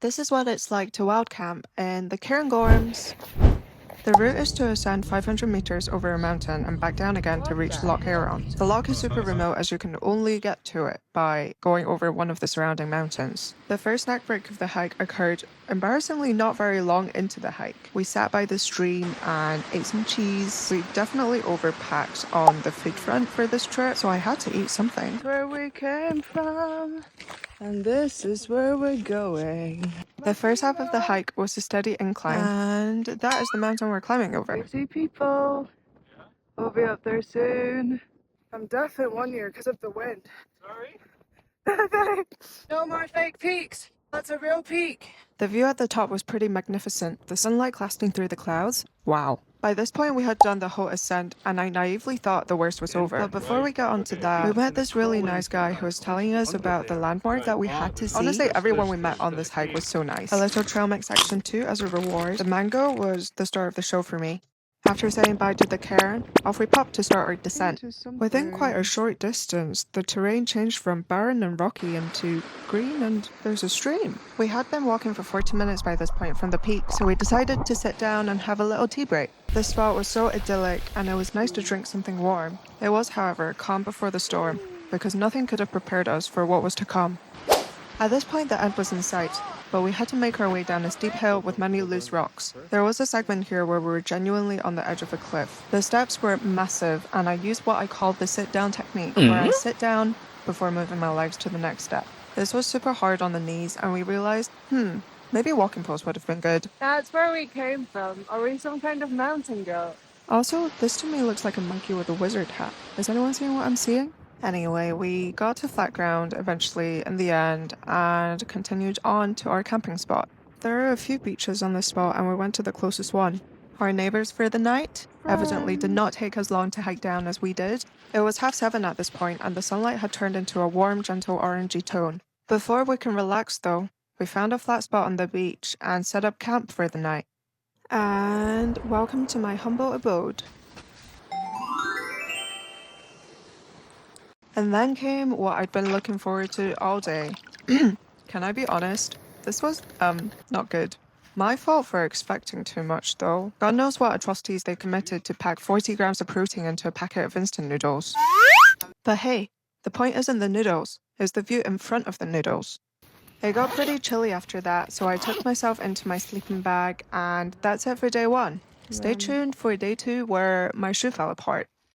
This is what it's like to wild camp in the Cairngorms. The route is to ascend 500 meters over a mountain and back down again to reach Loch Aron. The loch is super remote as you can only get to it by going over one of the surrounding mountains. The first neck break of the hike occurred embarrassingly not very long into the hike. We sat by the stream and ate some cheese. We definitely overpacked on the food front for this trip, so I had to eat something. Where we came from, and this is where we're going. The first half of the hike was a steady incline, and that is the mountain we're climbing over. I see people. We'll be up there soon. I'm deaf in one ear because of the wind. Sorry? No more fake peaks. That's a real peak. The view at the top was pretty magnificent. The sunlight casting through the clouds. Wow. By this point, we had done the whole ascent, and I naively thought the worst was over. But before we got onto that, we met this really nice guy who was telling us about the landmark that we had to see. Honestly, everyone we met on this hike was so nice. A little trail mix section too as a reward. The mango was the star of the show for me. After saying bye to the cairn, off we popped to start our descent. Within quite a short distance, the terrain changed from barren and rocky into green, and there's a stream. We had been walking for 40 minutes by this point from the peak, so we decided to sit down and have a little tea break. The spot was so idyllic, and it was nice to drink something warm. It was, however, calm before the storm, because nothing could have prepared us for what was to come. At this point, the end was in sight, but we had to make our way down a steep hill with many loose rocks. There was a segment here where we were genuinely on the edge of a cliff. The steps were massive, and I used what I called the sit-down technique, where I sit down before moving my legs to the next step. This was super hard on the knees, and we realized, maybe a walking pose would have been good. That's where we came from. Are we some kind of mountain goat? Also, this to me looks like a monkey with a wizard hat. Is anyone seeing what I'm seeing? Anyway, we got to flat ground eventually in the end and continued on to our camping spot. There are a few beaches on this spot and we went to the closest one. Our neighbours for the night evidently did not take as long to hike down as we did. It was 7:30 at this point and the sunlight had turned into a warm, gentle orangey tone. Before we can relax though, we found a flat spot on the beach and set up camp for the night. And welcome to my humble abode. And then came what I'd been looking forward to all day. Can I be honest? This was, not good. My fault for expecting too much, though. God knows what atrocities they committed to pack 40 grams of protein into a packet of instant noodles. But hey, the point isn't the noodles, it's the view in front of the noodles. It got pretty chilly after that, so I took myself into my sleeping bag, and that's it for day one. Stay tuned for day two where my shoe fell apart.